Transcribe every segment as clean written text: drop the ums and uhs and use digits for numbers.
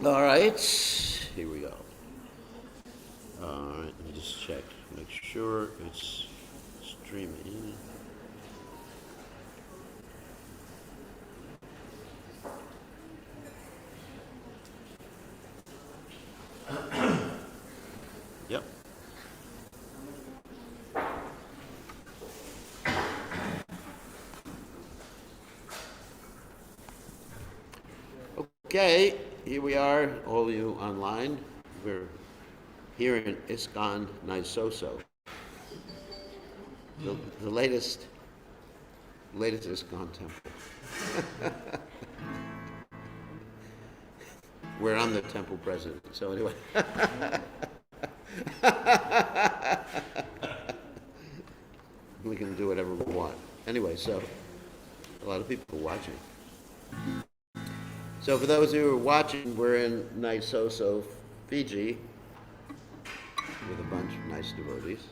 All right, here we go. All right, let me just check, make sure it's streaming. Yep. Okay, here we are, all of you online. We're here in ISKCON Naisoso, the latest ISKCON temple. Where I'm the temple president. So anyway. We can do whatever we want. Anyway, so a lot of people are watching. So for those who are watching, we're in Naisoso, Fiji, with a bunch of nice devotees.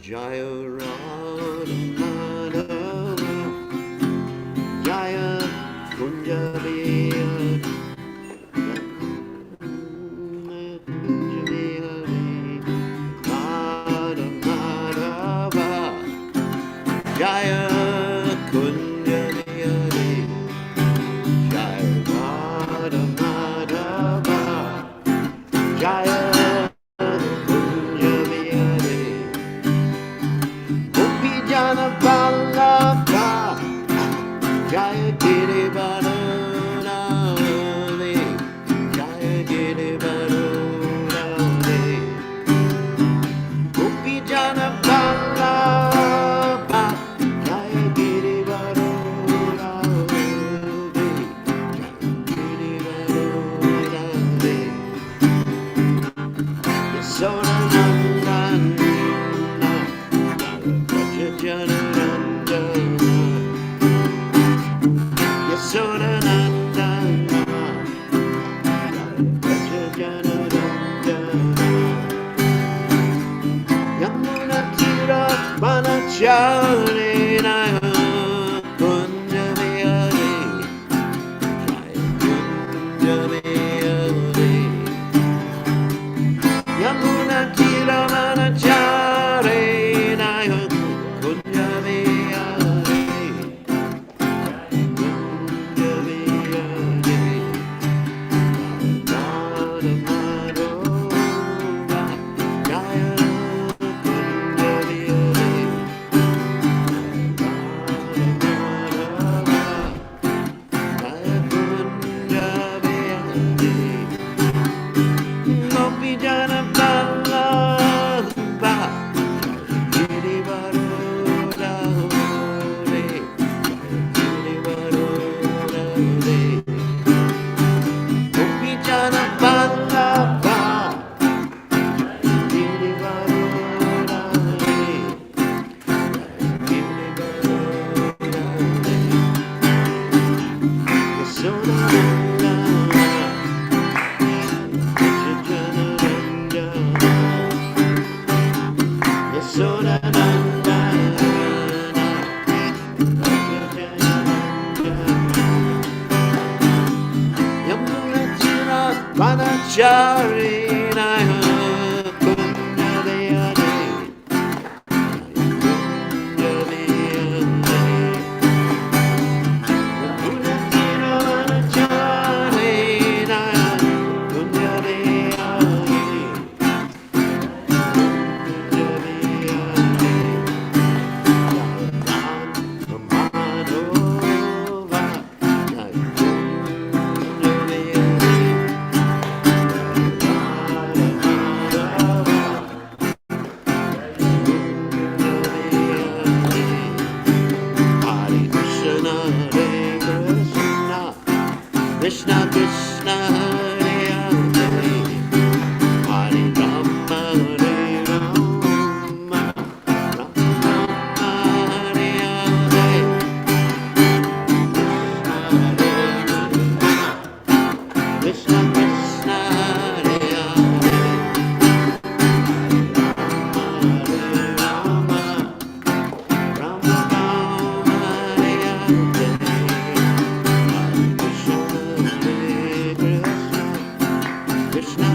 Jaya Radha Madhava Jaya Kunjabiya Radha Madhava Jaya Kunjabiya Jaya Radha Madhava Jaya Vallabha Jaya Giri Varunade Jaya Giri Varunade Gopi Jana Vallabha Jaya Giri Varunade Jaya Giri Varunade Yasoda Nandana Jaya Jana Manachari Naya Kunjaviyari Kunjaviyari Yamuna Tira Manachari Naya Kunjaviyari Kunjaviyari Nada Madhova Jaya Manachari Naya Kunjaviyari Manachari Naya Kunjaviyari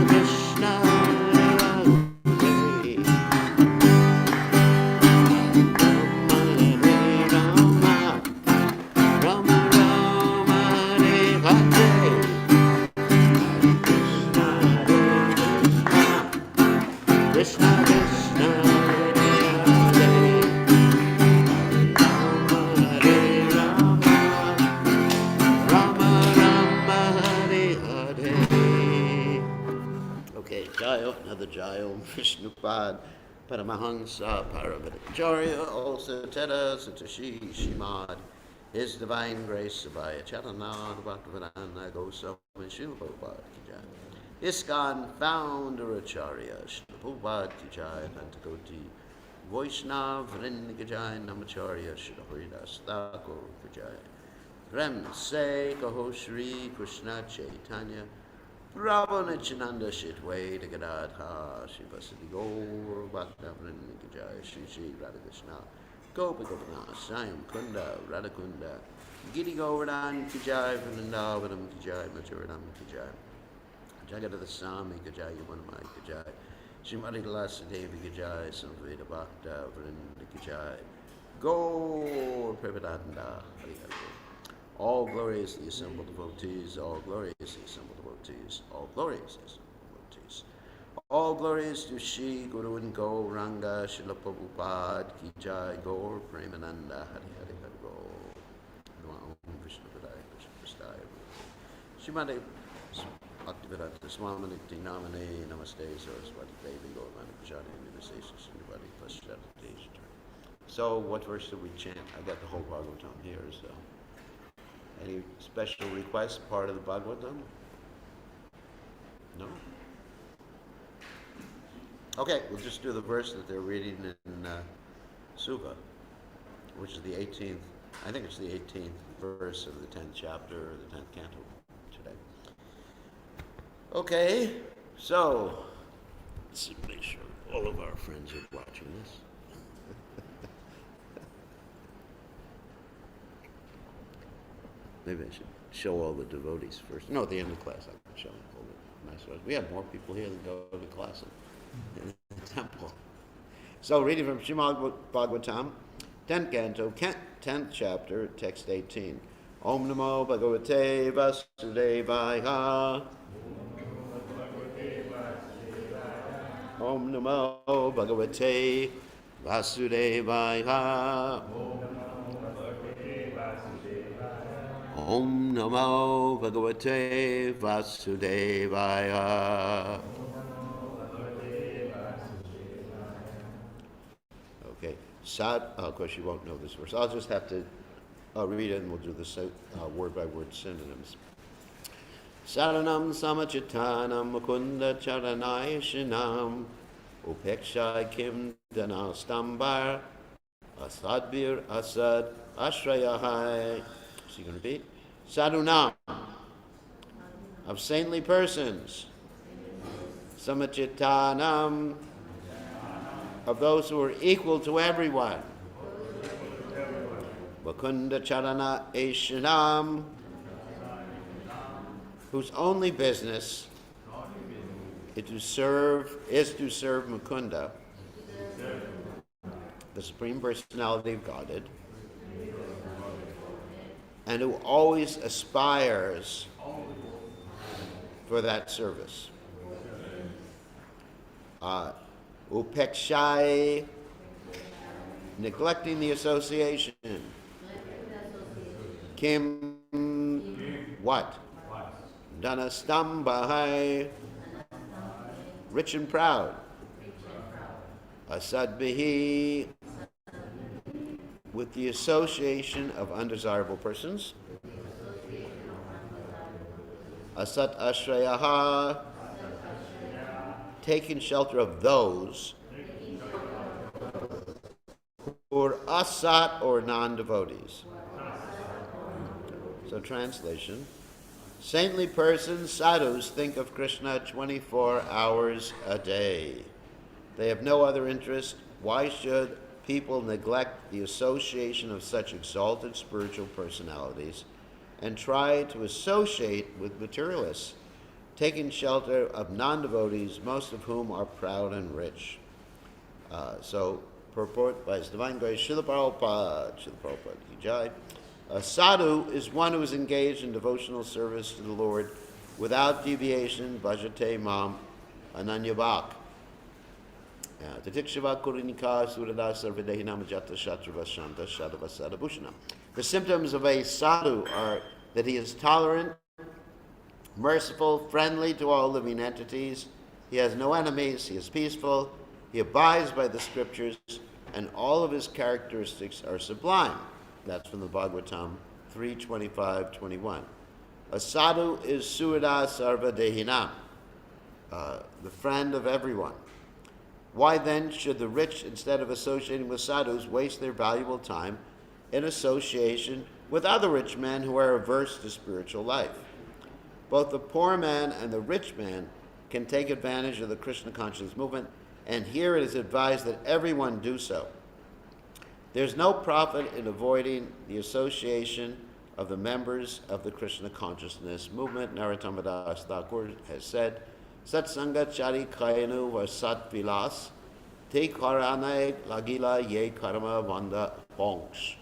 Krishna, Hare Rama, Rama, Hare Hare, Krishna Krishna, Hare Hare Rama, Rama Rama, Hare Hare. Okay, Jayo, another Jayo, Vishnupad, Paramahansa, Paramedacharya, also Teta, Satashi, Shimad, His Divine Grace, Sabaya Chaitanya, Bhaktivedanta Goswami, Srila Prabhupada Ki Jai. ISKCON Founder Acharya, Srila Prabhupada Ki Jai, Pantakoti, Vaishnav, Vrinda Ki Jai, Namacharya, Srila Haridas Thakur Ki Jai. Prem Se Kaho Shri Krishna Chaitanya, Prabhu Nityananda Shitway, Gadadha, Shivasati Gaur, Bhaktivinoda Ki Jai, Shri Shri Radhakrishna, Gopa Gopinath, Sayam Kunda, Radhakunda, Giri Govardhan Ki Jai, Vrindavanam Ki Jai, Mathuranam Ki Jai, Jagadada Sami Ki Jai, Yamunamai Ki Jai, Srimati Lasa Devi Ki Jai, Samveda Bhakta, Vrinda Ki Jai, Gaur Prabhupada, Hari Hari. All glorious the assembled devotees, all glorious the assembled devotees, all glorious the assembled devotees. All glorious to Shri Guru and Gauranga, Srila Prabhupada Ki Jai, Gaur Premananda, Hari Hari Hari Gaur. Om Vishnu Padaya Krishna Prasthaya. Srimati Bhaktivedanta Swami Niti Namane Namaste Saraswati Devi Gaurmana Pujani Nivasesa Srinivadi Paschati. So what verse did we chant? I got the whole Bhagavatam here, so. Any special requests, part of the Bhagavatam? No? Okay, we'll just do the verse that they're reading in Sukha, which is the 18th, I think it's the 18th verse of the 10th chapter, or the 10th canto today. Okay, so, let's make sure all of our friends are watching this. Maybe I should show all the devotees first. No, at the end of class I can show them all the nice ones. We have more people here than go to class in the temple. So reading from Srimad Bhagavatam, 10th canto, 10th chapter, text 18. Om Namo Bhagavate Vasudevaya. Om Namo Bhagavate Vasudevaya. Om Namo Bhagavate Vasudevaya. Okay, of course you won't know this verse. I'll just have to read it and we'll do the word by word synonyms. Saranam Samachitanam Mukunda Charanaya Shinam Upekshai Kim Danastambar Asadbir Asad Ashrayahai. So you're going to repeat? Sadhunam, of saintly persons. Samachitanam, of those who are equal to everyone. Vakunda Charana Eshanam, whose only business is to serve Mukunda, the Supreme Personality of Godhead, and who always aspires for that service. Upekshai, neglecting the association. Kim, what? Dhanastambahai, rich and proud. Asadbihi, with the association of undesirable persons. Asat ashrayaha, taking shelter of those who are asat or non-devotees. So translation, saintly persons, sadhus, think of Krishna 24 hours a day. They have no other interest. Why should people neglect the association of such exalted spiritual personalities and try to associate with materialists? taking shelter of non-devotees, most of whom are proud and rich. So, purport by His Divine Grace, Srila Prabhupada, Ki Jai. A sadhu is one who is engaged in devotional service to the Lord without deviation, bhajate mam, ananyabhak. The symptoms of a sadhu are that he is tolerant, merciful, friendly to all living entities, he has no enemies, he is peaceful, he abides by the scriptures, and all of his characteristics are sublime. That's from the Bhagavatam 3:25-21. A sadhu is Surada Sarva Dehinam, the friend of everyone. Why then should the rich, instead of associating with sadhus, waste their valuable time in association with other rich men who are averse to spiritual life? Both the poor man and the rich man can take advantage of the Krishna consciousness movement, and here it is advised that everyone do so. There's no profit in avoiding the association of the members of the Krishna consciousness movement. Narottam Das Thakur has said, Satsanga chari kayanu va sat vilas, te karane lagila ye karma vanda bongs.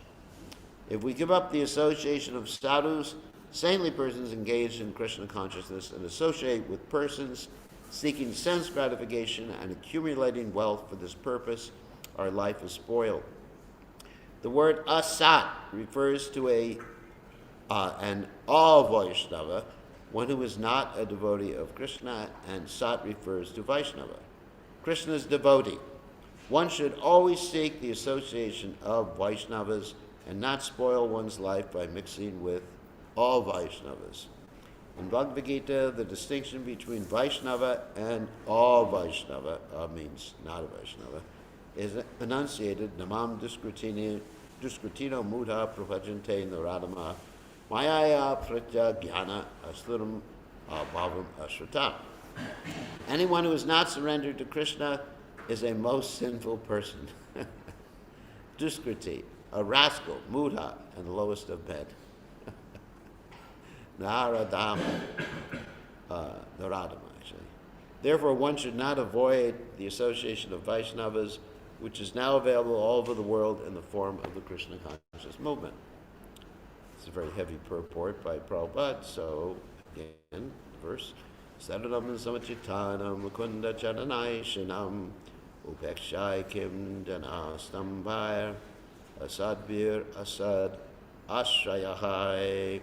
If we give up the association of sadhus, saintly persons engaged in Krishna consciousness, and associate with persons seeking sense gratification and accumulating wealth for this purpose, our life is spoiled. The word asat refers to an Vaishnava, one who is not a devotee of Krishna, and Sat refers to Vaishnava, Krishna's devotee. One should always seek the association of Vaishnavas and not spoil one's life by mixing with all Vaishnavas. In Bhagavad Gita, the distinction between Vaishnava and all Vaishnava, means not a Vaishnava, is enunciated, Namam Duskritino Mudha Prabhajante Naradama Mayaya Pratya Jnana Asluram Bhavam Ashratam. Anyone who is not surrendered to Krishna is a most sinful person. Duskriti, a rascal, Mudha, and the lowest of men. Naradama, Naradama, actually. Therefore, one should not avoid the association of Vaishnavas, which is now available all over the world in the form of the Krishna consciousness movement. It's a very heavy purport by Prabhupada, so again, verse, Sadanam Samachitanam Mukunda Charanai Shinam Upekshai Kim Dana Stambhir Asadbir Asad Ashrayahai.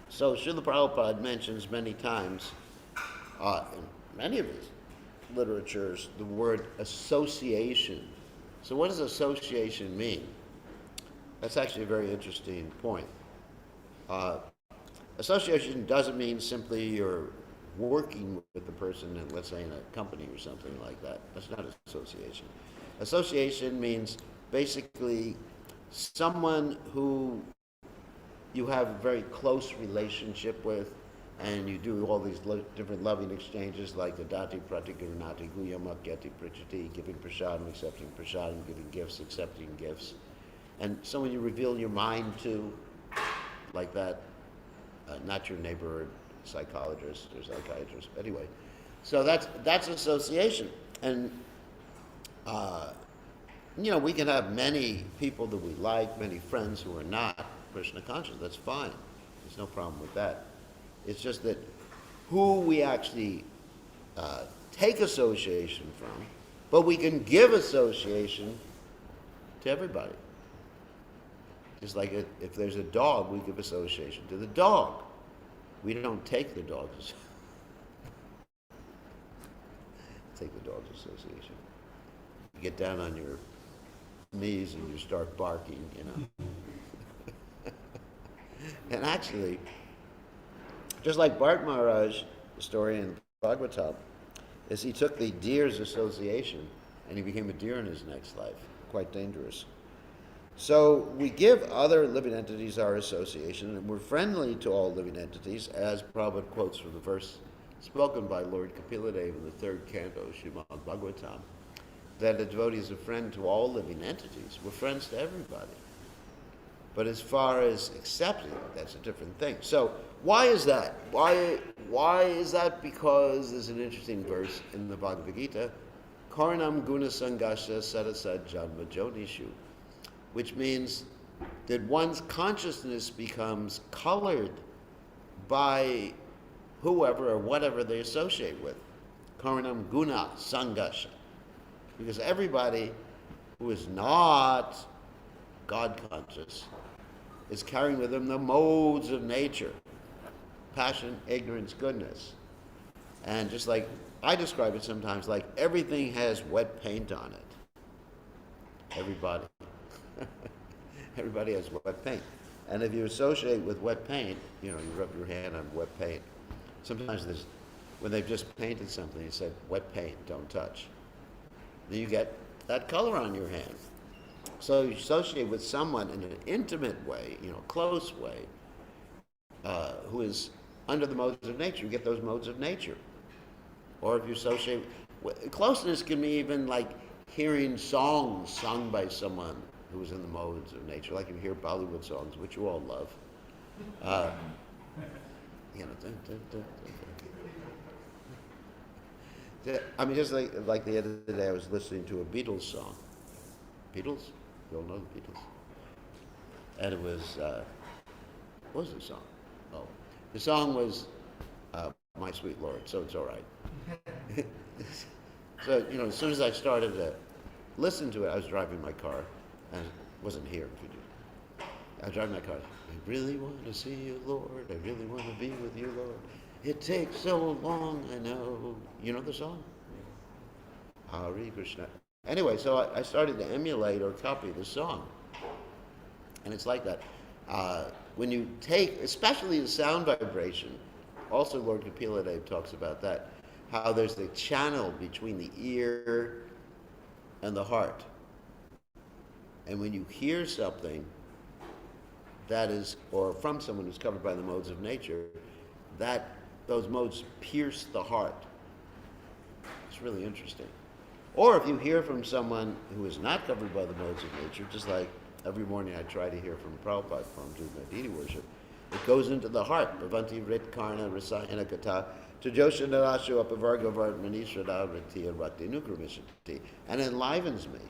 So Srila Prabhupada mentions many times in many of his literatures the word association. So what does association mean? That's actually a very interesting point. Association doesn't mean simply you're working with the person, in, let's say, in a company or something like that. That's not association. Association means basically someone who you have a very close relationship with, and you do all these different loving exchanges like the dati pratigurnati guyama geti prichati, giving prasadam, accepting prasadam, giving gifts, accepting gifts. And someone you reveal your mind to, like that, not your neighbor or psychologist or psychiatrist. Anyway, so that's association. And, we can have many people that we like, many friends who are not Krishna conscious. That's fine. There's no problem with that. It's just that who we actually take association from, but we can give association to everybody. Just like if there's a dog, we give association to the dog. We don't take the dog's take the dog's association. You get down on your knees and you start barking, And actually, just like Bharat Maharaj, the story in Bhagavatam, is he took the deer's association and he became a deer in his next life. Quite dangerous. So we give other living entities our association, and we're friendly to all living entities, as Prabhupada quotes from the verse spoken by Lord Kapiladev in the third canto, Srimad Bhagavatam, that a devotee is a friend to all living entities. We're friends to everybody. But as far as accepting, that's a different thing. So why is that? Why Why is that? Because there's an interesting verse in the Bhagavad Gita, Karanam Guna Sangasha Sadasad Janma Jonishu, which means that one's consciousness becomes colored by whoever or whatever they associate with. Karanam Guna Sangasha. Because everybody who is not God conscious is carrying with them the modes of nature: passion, ignorance, goodness. And just like I describe it sometimes, like everything has wet paint on it. Everybody. Everybody has wet paint. And if you associate with wet paint, you rub your hand on wet paint. Sometimes when they've just painted something, you say, wet paint, don't touch. Then you get that color on your hand. So you associate with someone in an intimate way, close way, who is under the modes of nature. You get those modes of nature. Or if you associate closeness can be even like hearing songs sung by someone who is in the modes of nature, like you hear Bollywood songs, which you all love. I mean, just like the other day, I was listening to a Beatles song. Beatles? You all know the Beatles. And it was, what was the song? Oh, the song was My Sweet Lord, So It's All Right. So, as soon as I started to listen to it, I was driving my car, and it wasn't here if you do. I was driving my car. I really want to see you, Lord. I really want to be with you, Lord. It takes so long, I know. You know the song? Hare Krishna. Anyway, so I started to emulate or copy the song. And it's like that. When you take, especially the sound vibration, also Lord Kapila Dev talks about that, how there's the channel between the ear and the heart. And when you hear something that is, or from someone who's covered by the modes of nature, those modes pierce the heart. It's really interesting. Or if you hear from someone who is not covered by the modes of nature, just like every morning I try to hear from Prabhupada before I'm doing my deity worship, it goes into the heart. Bhavanti Rit Karna Rasayana Kata Tajosha Narashu Apavarga Vartmani Shraddha Ritiya Rakti Nukramishati, and enlivens me.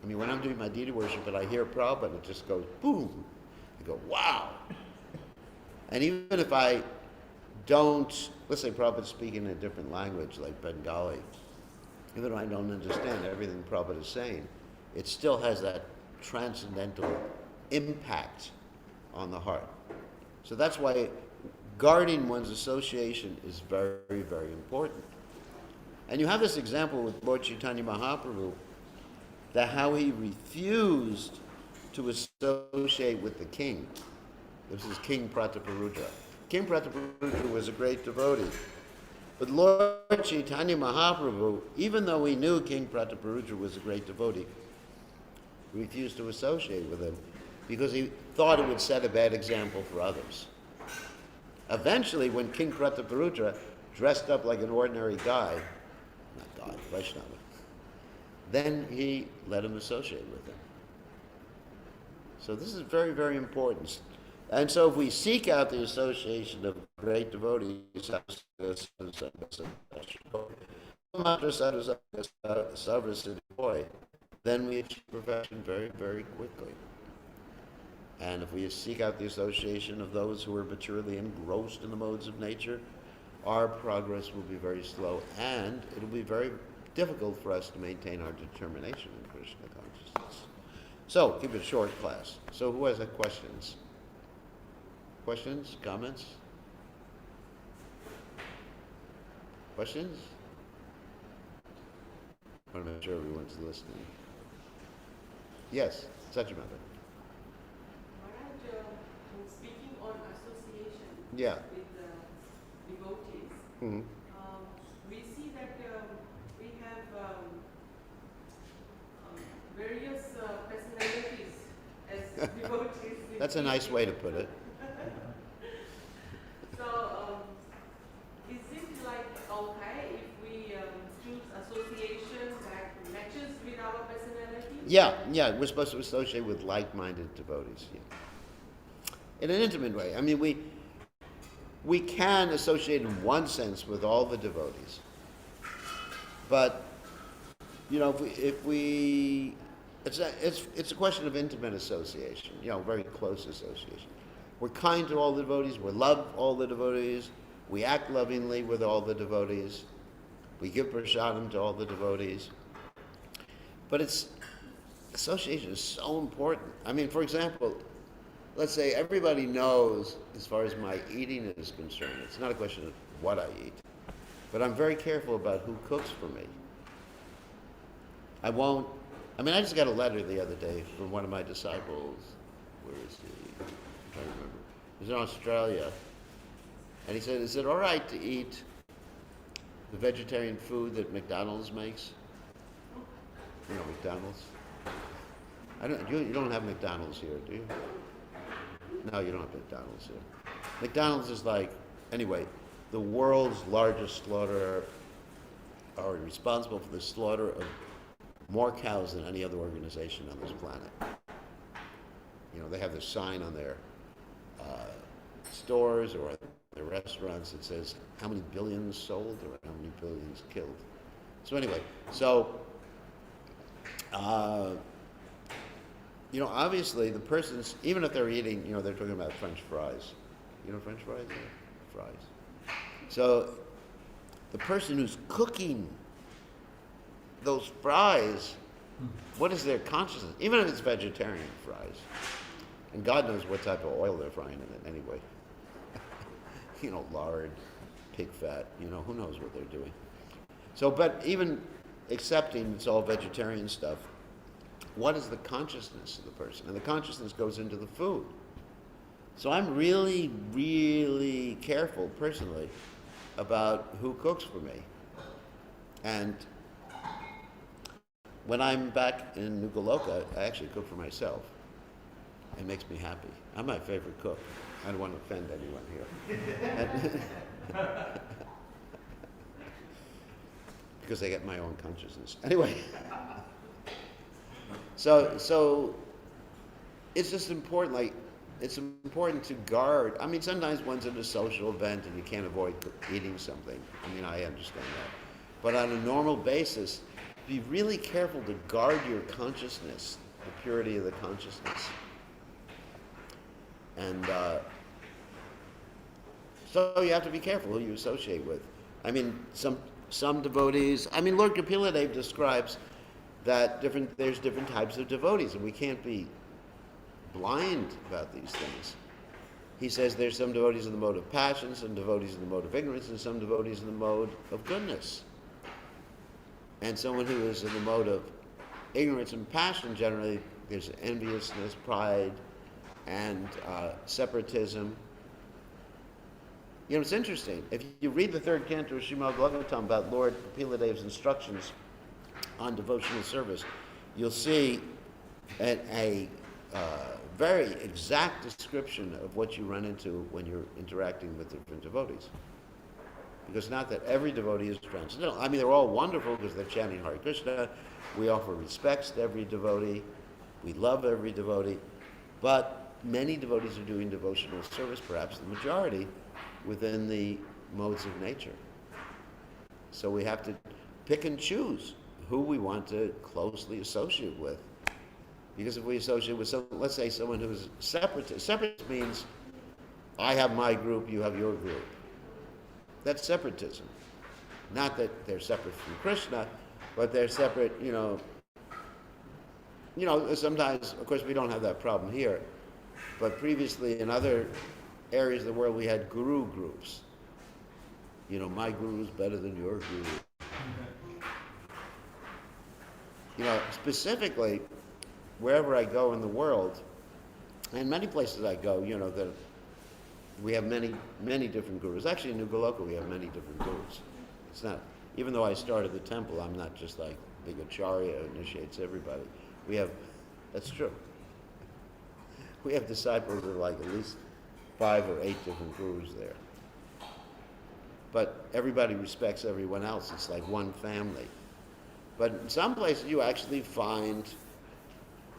I mean, when I'm doing my deity worship and I hear Prabhupada, it just goes boom. I go, wow. And even if I don't, let's say Prabhupada's speaking in a different language, like Bengali, even though I don't understand everything Prabhupada is saying, it still has that transcendental impact on the heart. So that's why guarding one's association is very, very important. And you have this example with Lord Chaitanya Mahaprabhu, that how he refused to associate with the king. This is King Prataparudra. King Prataparudra was a great devotee. But Lord Chaitanya Mahaprabhu, even though he knew King Prataparudra was a great devotee, refused to associate with him because he thought it would set a bad example for others. Eventually, when King Prataparudra dressed up like an ordinary guy, not God, Vaishnava, then he let him associate with him. So this is very, very important. And so if we seek out the association of great devotees, then we achieve perfection very, very quickly. And if we seek out the association of those who are maturely engrossed in the modes of nature, our progress will be very slow, and it'll be very difficult for us to maintain our determination in Krishna consciousness. So, keep it a short class. So who has questions? Questions? Comments? Questions? I want to make sure everyone's listening. Yes, Satchimata. Maharaj, speaking on association Yeah. with devotees, Mm-hmm. we see that we have various personalities as devotees. That's a nice way to put it. So, is it like okay if we choose association that matches with our personality? Yeah, we're supposed to associate with like-minded devotees. Yeah. In an intimate way. I mean, we can associate in one sense with all the devotees. But, it's a question of intimate association, very close association. We're kind to all the devotees, we love all the devotees, we act lovingly with all the devotees, we give prasadam to all the devotees. But association is so important. I mean, for example, let's say everybody knows, as far as my eating is concerned, it's not a question of what I eat, but I'm very careful about who cooks for me. I just got a letter the other day from one of my disciples. Where is he? I can't remember. He was in Australia. And he said, is it all right to eat the vegetarian food that McDonald's makes? McDonald's? You don't have McDonald's here, do you? No, you don't have McDonald's here. McDonald's is the world's largest slaughterer, are responsible for the slaughter of more cows than any other organization on this planet. They have this sign on their stores or their restaurants that says how many billions sold or how many billions killed. So obviously the person's, even if they're eating, they're talking about French fries. French fries? Fries. So the person who's cooking those fries, what is their consciousness? Even if it's vegetarian fries. And God knows what type of oil they're frying in it anyway. Lard, pig fat, who knows what they're doing. So, but even accepting it's all vegetarian stuff, what is the consciousness of the person? And the consciousness goes into the food. So I'm really, really careful personally about who cooks for me. And when I'm back in New Goloka, I actually cook for myself. It makes me happy. I'm my favorite cook. I don't want to offend anyone here. Because I get my own consciousness. Anyway. So it's just important, it's important to guard. I mean, sometimes one's at a social event and you can't avoid eating something. I understand that. But on a normal basis, be really careful to guard your consciousness, the purity of the consciousness. And so you have to be careful who you associate with. Some devotees, Lord Kapila describes that there's different types of devotees, and we can't be blind about these things. He says there's some devotees in the mode of passion, some devotees in the mode of ignorance, and some devotees in the mode of goodness. And someone who is in the mode of ignorance and passion, generally there's enviousness, pride, and separatism. It's interesting. If you read the third canto of Srimad Bhagavatam about Lord Kapiladev's instructions on devotional service, you'll see a very exact description of what you run into when you're interacting with different devotees. Because not that every devotee is transcendental. They're all wonderful because they're chanting Hare Krishna. We offer respects to every devotee. We love every devotee. But many devotees are doing devotional service, perhaps the majority, within the modes of nature. So we have to pick and choose who we want to closely associate with. Because if we associate with let's say someone who's separatist. Separatist means I have my group, you have your group. That's separatism. Not that they're separate from Krishna, but they're separate, sometimes, of course, we don't have that problem here, but previously in other areas of the world we had guru groups. My guru is better than your guru. Specifically, wherever I go in the world, and many places I go, that we have many, many different gurus. Actually, in New Goloka, we have many different gurus. It's not, even though I started the temple, I'm not just like big acharya who initiates everybody. That's true. We have disciples of at least 5 or 8 different gurus there. But everybody respects everyone else. It's like one family. But in some places you actually find,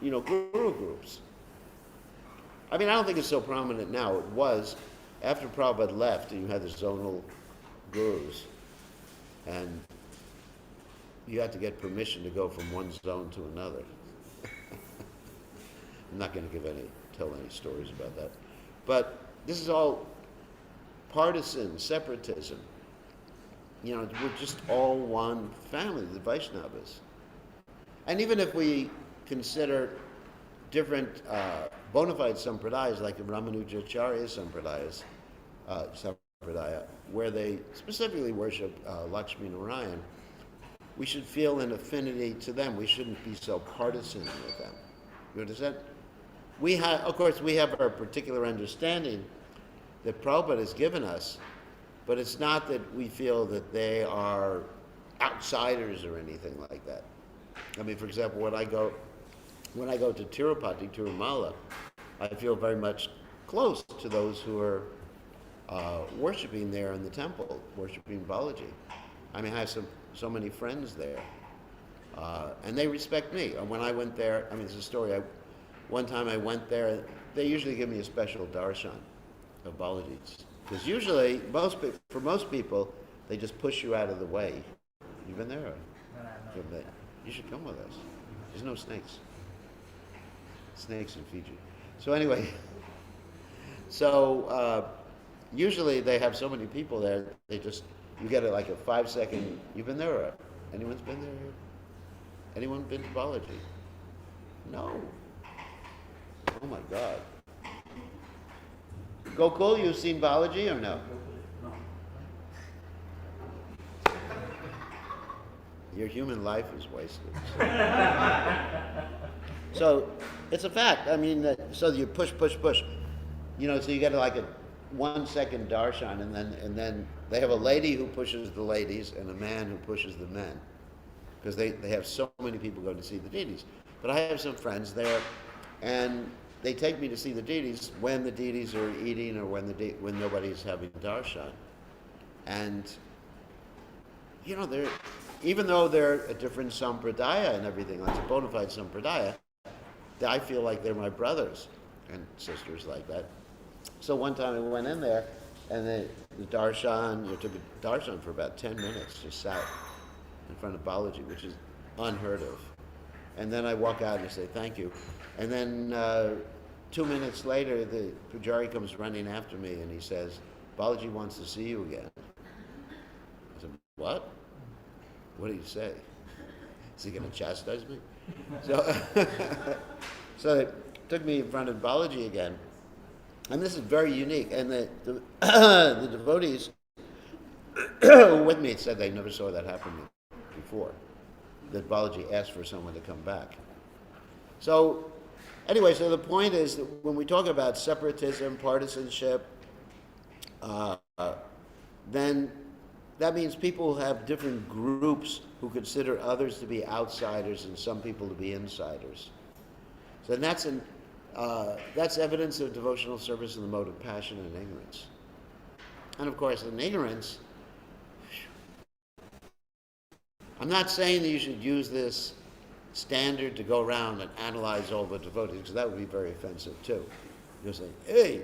guru groups. I don't think it's so prominent now. It was after Prabhupada left, you had the zonal gurus, and you had to get permission to go from one zone to another. I'm not going to tell any stories about that. But this is all partisan separatism. You know, we're just all one family, the Vaishnavas. And even if we consider different bona fide sampradayas, like the Ramanujacharya sampradaya, where they specifically worship Lakshmi Narayan, we should feel an affinity to them. We shouldn't be so partisan with them. You understand? Of course, we have our particular understanding that Prabhupada has given us, but it's not that we feel that they are outsiders or anything like that. I mean, for example, when I go to Tirupati, Tirumala, I feel very much close to those who are worshiping there in the temple, worshiping Balaji. I mean, I have so many friends there, and they respect me. And when I went there, I mean, it's a story. One time I went there, they usually give me a special darshan of Balaji's. Because usually, for most people, they just push you out of the way. You been there? No. You should come with us. There's no snakes. Snakes in Fiji. So anyway, usually they have so many people there, you get like a 5-second, you've been there? Anyone's been there? Anyone been to Balaji? No. Oh my God. Gokul, you've seen Balaji or no? No. Your human life is wasted. So it's a fact. I mean, so you push. You know, so you get like a 1-second darshan, and then they have a lady who pushes the ladies and a man who pushes the men, because they have so many people going to see the deities. But I have some friends there, and they take me to see the deities when the deities are eating or when nobody's having darshan. And, you know, even though they're a different sampradaya and everything, like a bona fide sampradaya, I feel like they're my brothers and sisters like that. So one time I went in there, and the darshan, took a darshan for about 10 minutes, just sat in front of Balaji, which is unheard of. And then I walk out and I say, thank you. And then 2 minutes later, the pujari comes running after me, and he says, Balaji wants to see you again. I said, what? What did he say? Is he going to chastise me? So they took me in front of Balaji again. And this is very unique. And the devotees who were with me said they never saw that happen before, that Balaji asked for someone to come back. So anyway, so the point is that when we talk about separatism, partisanship, then that means people have different groups who consider others to be outsiders and some people to be insiders. So that's evidence of devotional service in the mode of passion and ignorance. And of course, in ignorance, I'm not saying that you should use this standard to go around and analyze all the devotees, because that would be very offensive too. You'll say, hey,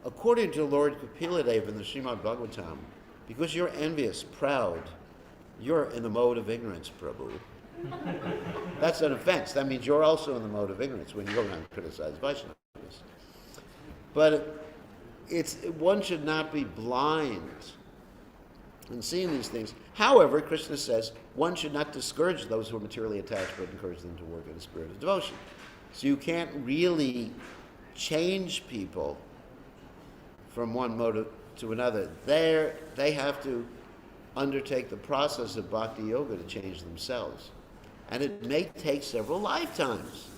according to Lord Kapiladeva in the Srimad Bhagavatam, because you're envious, proud, you're in the mode of ignorance, Prabhu. That's an offense. That means you're also in the mode of ignorance when you go around and criticize Vaishnavas. But one should not be blind in seeing these things. However, Krishna says one should not discourage those who are materially attached, but encourage them to work in a spirit of devotion. So you can't really change people from one mode to another. They have to undertake the process of bhakti yoga to change themselves. And it may take several lifetimes.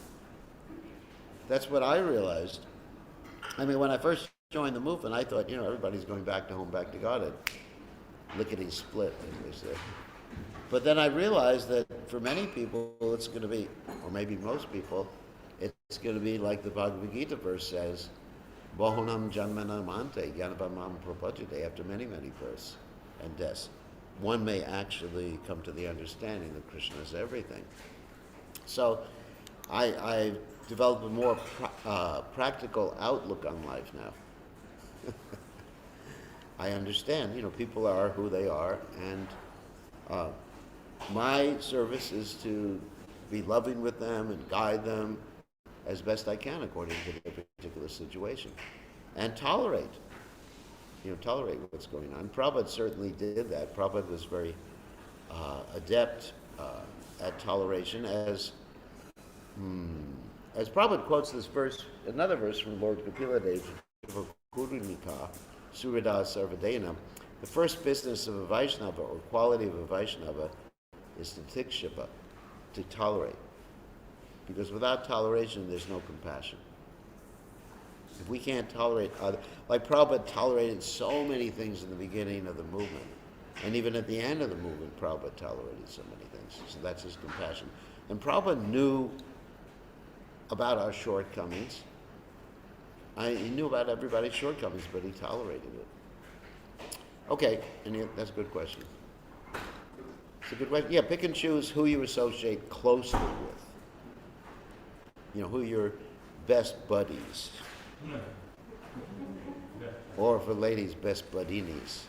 That's what I realized. I mean, when I first joined the movement, I thought, everybody's going back to home, back to Godhead. Lickety split, as they say. But then I realized that for many people, it's going to be, or maybe most people, it's going to be like the Bhagavad Gita verse says, Bahonam janmanam ante jnanapamam prapajate, after many, many births and deaths. One may actually come to the understanding that Krishna is everything. So I developed a more practical outlook on life now. I understand, people are who they are, and my service is to be loving with them and guide them as best I can according to their particular situation, and tolerate what's going on. Prabhupada certainly did that. Prabhupada was very adept at toleration, as Prabhupada quotes this verse, another verse from Lord Kapila Dev, Kurunika, Surada Sarvadena. The first business of a Vaishnava, or quality of a Vaishnava, is to tikshipa, to tolerate. Because without toleration, there's no compassion. If we can't tolerate like Prabhupada tolerated so many things in the beginning of the movement, and even at the end of the movement, Prabhupada tolerated so many things. So that's his compassion. And Prabhupada knew about our shortcomings. He knew about everybody's shortcomings, but he tolerated it. Okay, that's a good question. It's a good question. Yeah, pick and choose who you associate closely with. Who your best buddies. Or for ladies, best budinis.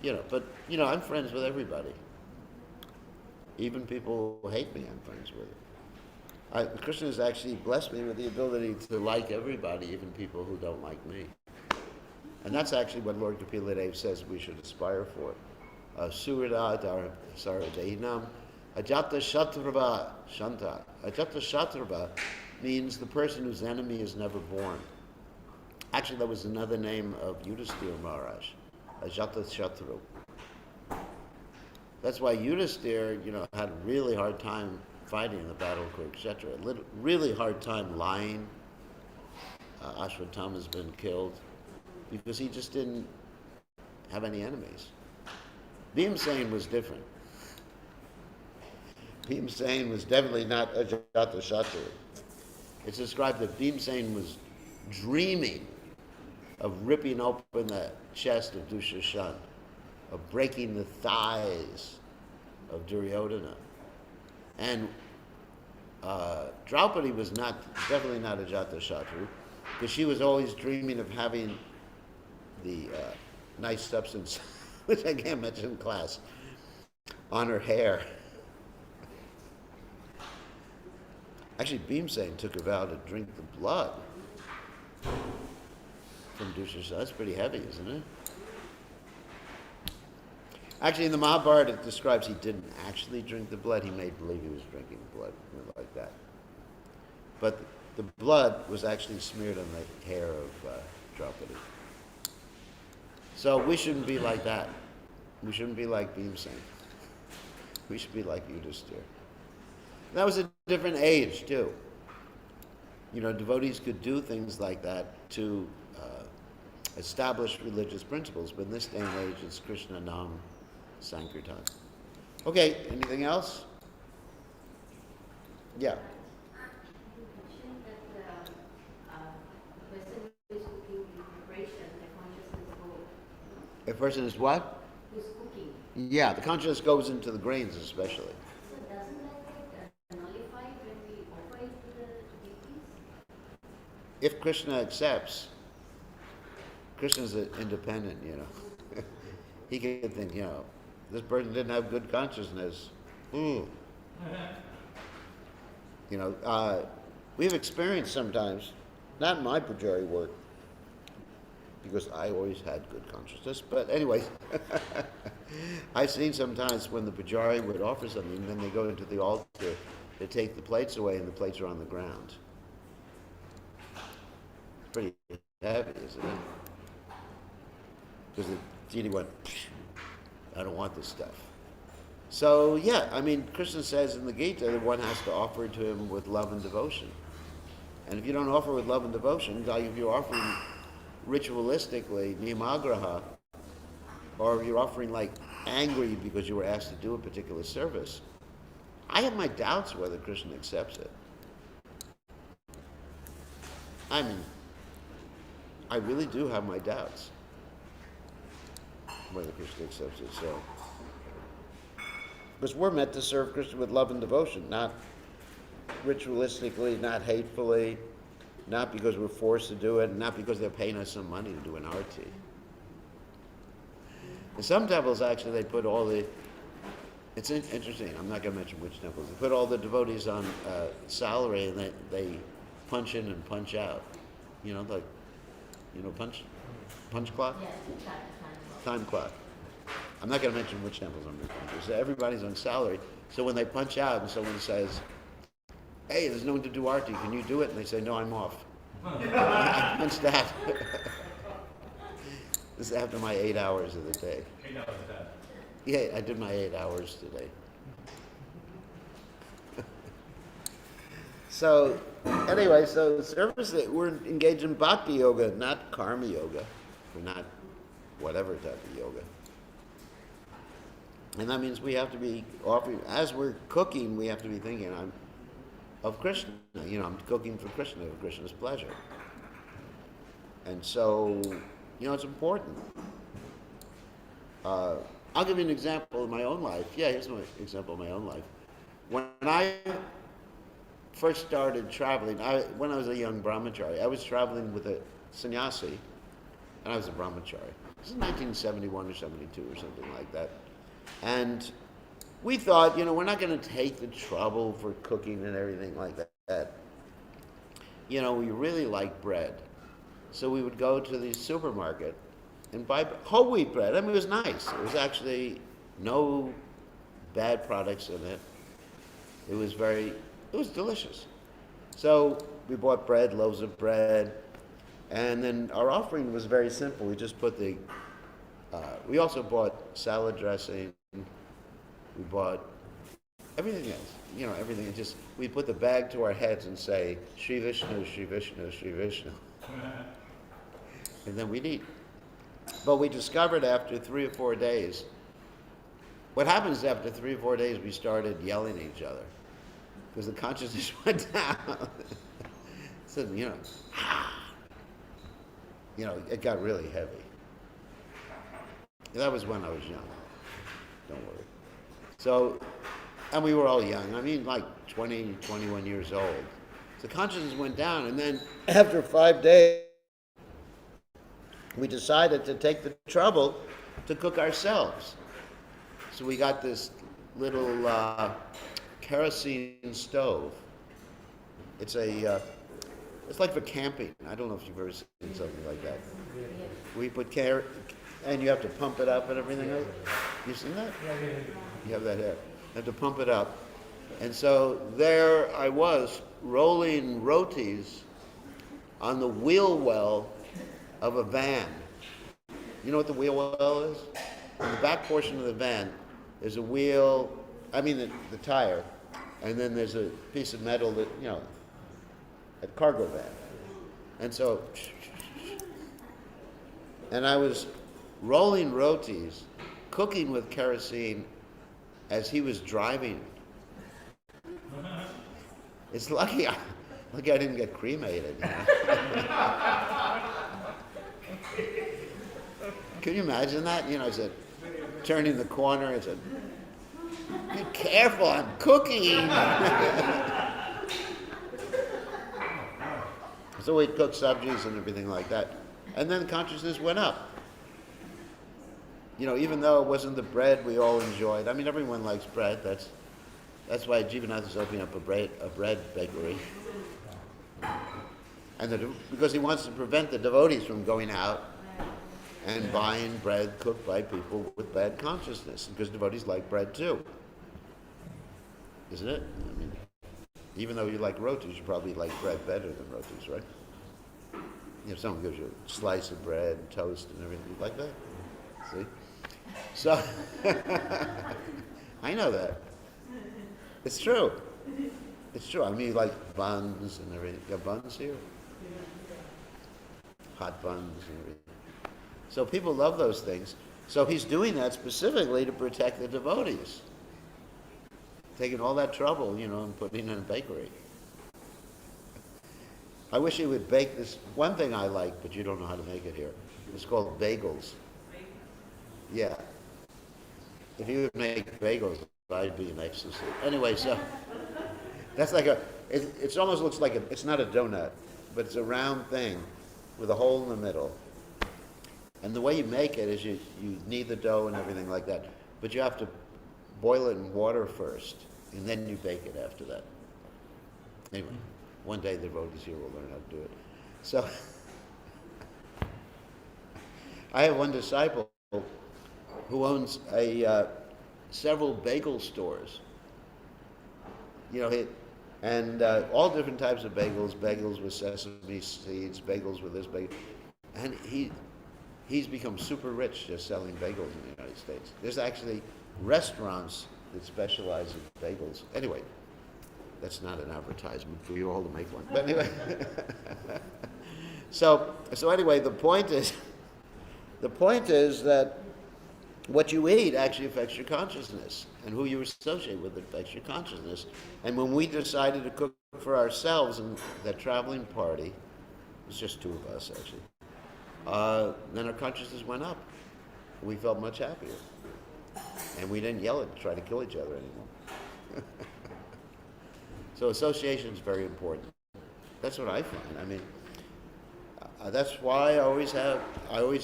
But I'm friends with everybody. Even people who hate me, I'm friends with. Krishna has actually blessed me with the ability to like everybody, even people who don't like me. And that's actually what Lord Kapila Dev says we should aspire for. Surada dar saradehinam ajata shatrava shanta. Ajata shatrava means the person whose enemy is never born. Actually, that was another name of Yudhisthira Maharaj, Ajata Shatru. That's why Yudhisthira, had a really hard time fighting in the battle of Kurukshetra. Really hard time lying. Ashwatthama's been killed because he just didn't have any enemies. Bhimsen was different. Bhimsen was definitely not Ajata Shatru. It's described that Bhimsen was dreaming of ripping open the chest of Dushashan, of breaking the thighs of Duryodhana. And Draupadi was definitely not Ajata Shatru, because she was always dreaming of having the nice substance, which I can't mention in class, on her hair. Actually, Bhimsen took a vow to drink the blood from Dushasana. That's pretty heavy, isn't it? Actually, in the Mahabharata, it describes he didn't actually drink the blood. He made believe he was drinking the blood, like that. But the blood was actually smeared on the hair of Draupadi. So we shouldn't be like that. We shouldn't be like Bhimsen. We should be like Yudhisthira. That was a different age, too. Devotees could do things like that to establish religious principles, but in this day and age, it's Krishna Nam Sankirtan. Okay, anything else? Yeah. You mentioned that the person who is cooking the preparation, the consciousness goes. A person is what? Who's cooking. Yeah, the consciousness goes into the grains especially. So doesn't that nullify when we offer it to the deities? If Krishna accepts, Krishna's independent, He could think, this person didn't have good consciousness. We've experienced sometimes, not in my pujari work, because I always had good consciousness, but anyway, I've seen sometimes when the pujari would offer something, then they go into the altar, they take the plates away, and the plates are on the ground. It's pretty heavy, isn't it? Because the deity went, I don't want this stuff. So, yeah, Krishna says in the Gita that one has to offer to him with love and devotion. And if you don't offer with love and devotion, like if you're offering ritualistically, niyamagraha, or if you're offering like angry because you were asked to do a particular service, I have my doubts whether Krishna accepts it. I really do have my doubts whether Krishna accepts it. So, because we're meant to serve Krishna with love and devotion, not ritualistically, not hatefully, not because we're forced to do it, not because they're paying us some money to do an arti. In some temples, actually, they put all the, it's interesting, I'm not going to mention which temples, they put all the devotees on salary and they punch in and punch out. You know, like, punch clock? Yes, Time clock. I'm not going to mention which temples I'm referring to. So everybody's on salary. So when they punch out and someone says, hey, there's no one to do arti, can you do it? And they say, no, I'm off. I punched out. This is after my 8 hours of the day. 8 hours a day. Yeah, I did my 8 hours today. So, anyway, so the service that we're engaged in bhakti yoga, not karma yoga. We're not whatever type of yoga. And that means we have to be offering, as we're cooking, we have to be thinking, I'm of Krishna. I'm cooking for Krishna, for Krishna's pleasure. And so, it's important. I'll give you an example of my own life. Yeah, here's an example of my own life. When I first started traveling, when I was a young brahmachari, I was traveling with a sannyasi, and I was a brahmachari. This is 1971 or 72 or something like that. And we thought, we're not going to take the trouble for cooking and everything like that. We really like bread. So we would go to the supermarket and buy whole wheat bread. I mean, it was nice. It was actually no bad products in it. It was delicious. So we bought bread, loaves of bread, and then our offering was very simple. We just put we also bought salad dressing. We bought everything else, everything. And we put the bag to our heads and say, Shri Vishnu, Shri Vishnu, Shri Vishnu. And then we'd eat. But we discovered after 3 or 4 days, what happens after 3 or 4 days, we started yelling at each other. Because the consciousness went down. So, it got really heavy. That was when I was young. Don't worry. So, and we were all young. I mean, like 20, 21 years old. So consciousness went down, and then after 5 days, we decided to take the trouble to cook ourselves. So we got this little kerosene stove. It's like for camping. I don't know if you've ever seen something like that. We put and you have to pump it up and everything else. You seen that? You have that here. You have to pump it up. And so there I was, rolling rotis on the wheel well of a van. You know what the wheel well is? In the back portion of the van, there's a wheel, the tire, and then there's a piece of metal that, a cargo van. And so, and I was rolling rotis, cooking with kerosene as he was driving. It's lucky I didn't get cremated. Can you imagine that? I said, turning the corner, I said, be careful, I'm cooking. So we'd cook sabjis and everything like that. And then consciousness went up. Even though it wasn't the bread we all enjoyed. I mean, everyone likes bread. That's why Jivanath is opening up a bread bakery. And because he wants to prevent the devotees from going out and buying bread cooked by people with bad consciousness. Because devotees like bread too. Isn't it? I mean, even though you like rotis, you probably like bread better than rotis, right? If someone gives you a slice of bread, toast, and everything, you like that? See? So, I know that. It's true. It's true. I mean, you like buns and everything. You got buns here? Hot buns and everything. So people love those things. So he's doing that specifically to protect the devotees. Taking all that trouble, and putting it in a bakery. I wish he would bake this. One thing I like, but you don't know how to make it here. It's called bagels. Yeah. If he would make bagels, I'd be in ecstasy. Anyway, so that's like it almost looks like it's not a donut. but it's a round thing with a hole in the middle. And the way you make it is you knead the dough and everything like that, but you have to boil it in water first, and then you bake it after that. Anyway, one day the devotees here will learn how to do it. So, I have one disciple who owns several bagel stores. You know, and all different types of bagels with sesame seeds, bagels with this bagel, and he's become super rich just selling bagels in the United States. There's actually restaurants that specialize in bagels. Anyway, that's not an advertisement for you all to make one. But anyway, so anyway, the point is that what you eat actually affects your consciousness, and who you associate with affects your consciousness. And when we decided to cook for ourselves in that traveling party, it was just two of us actually, then our consciousness went up. We felt much happier. And we didn't yell and try to kill each other anymore. So association is very important. That's what I find. I mean, that's why I always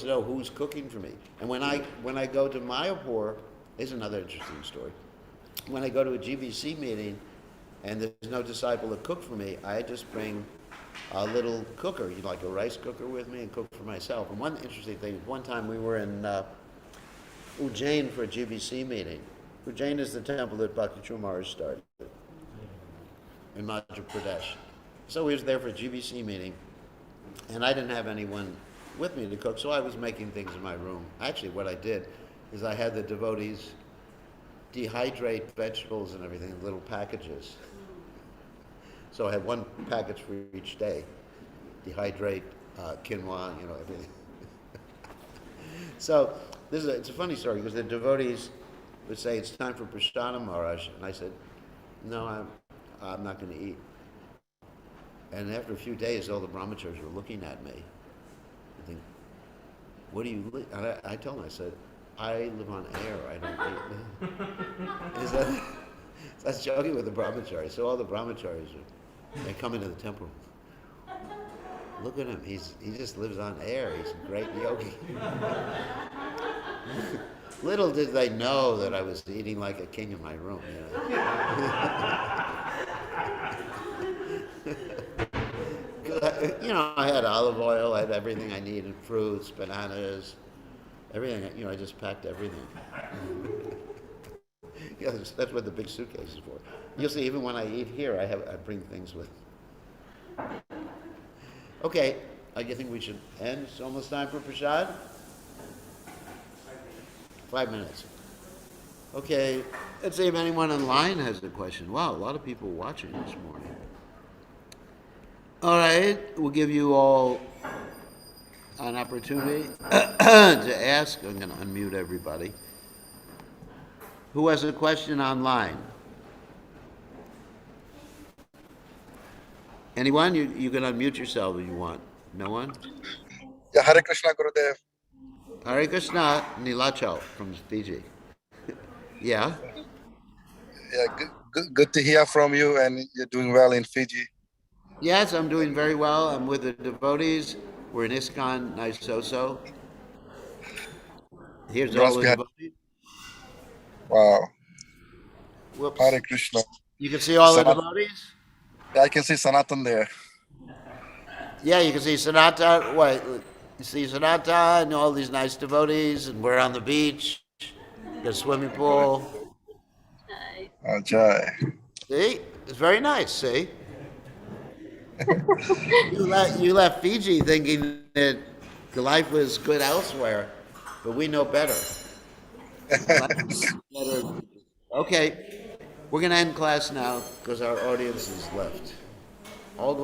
know who's cooking for me. And when I go to Mayapur, here's another interesting story. When I go to a GBC meeting and there's no disciple to cook for me, I just bring a little cooker, like a rice cooker with me, and cook for myself. And one interesting thing, one time we were in Ujjain for a GBC meeting. Ujjain is the temple that Bhakti Maharaj started in Madhya Pradesh. So we was there for a GBC meeting, and I didn't have anyone with me to cook, so I was making things in my room. Actually, what I did is I had the devotees dehydrate vegetables and everything in little packages. So I had one package for each day. Dehydrate, quinoa, everything. So it's a funny story, because the devotees would say, it's time for Prasthana Maharaj, and I said, no, I'm not going to eat. And after a few days, all the brahmacharis were looking at me. I think, what do you live? And I told them, I said, I live on air, I don't eat. So I was joking with the brahmacharis. So all the brahmacharis, they come into the temple. Look at him, he just lives on air, he's a great yogi. Little did they know that I was eating like a king in my room. I had olive oil, I had everything I needed, fruits, bananas, everything. I just packed everything. That's what the big suitcase is for. You'll see, even when I eat here, I bring things with. Okay, I think we should end. It's almost time for prasad. 5 minutes. Okay, let's see if anyone online has a question. Wow, a lot of people watching this morning. All right, we'll give you all an opportunity to ask. I'm going to unmute everybody. Who has a question online? Anyone? You can unmute yourself if you want. No one? Yeah, Hare Krishna, Gurudev. Hare Krishna, Nilacho from Fiji. Yeah? Yeah, good to hear from you, and you're doing well in Fiji. Yes, I'm doing very well. I'm with the devotees. We're in ISKCON, Naisoso. Here's all the devotees. Wow. Whoops. Hare Krishna. You can see all the devotees? Yeah, I can see Sanatan there. Yeah, you can see Sanata. Wait, you see Sanata and all these nice devotees, and we're on the beach. Got a swimming pool. Ajay. See? It's very nice, see? You left Fiji thinking that the life was good elsewhere, but we know better. Okay, we're going to end class now because our audience is left. All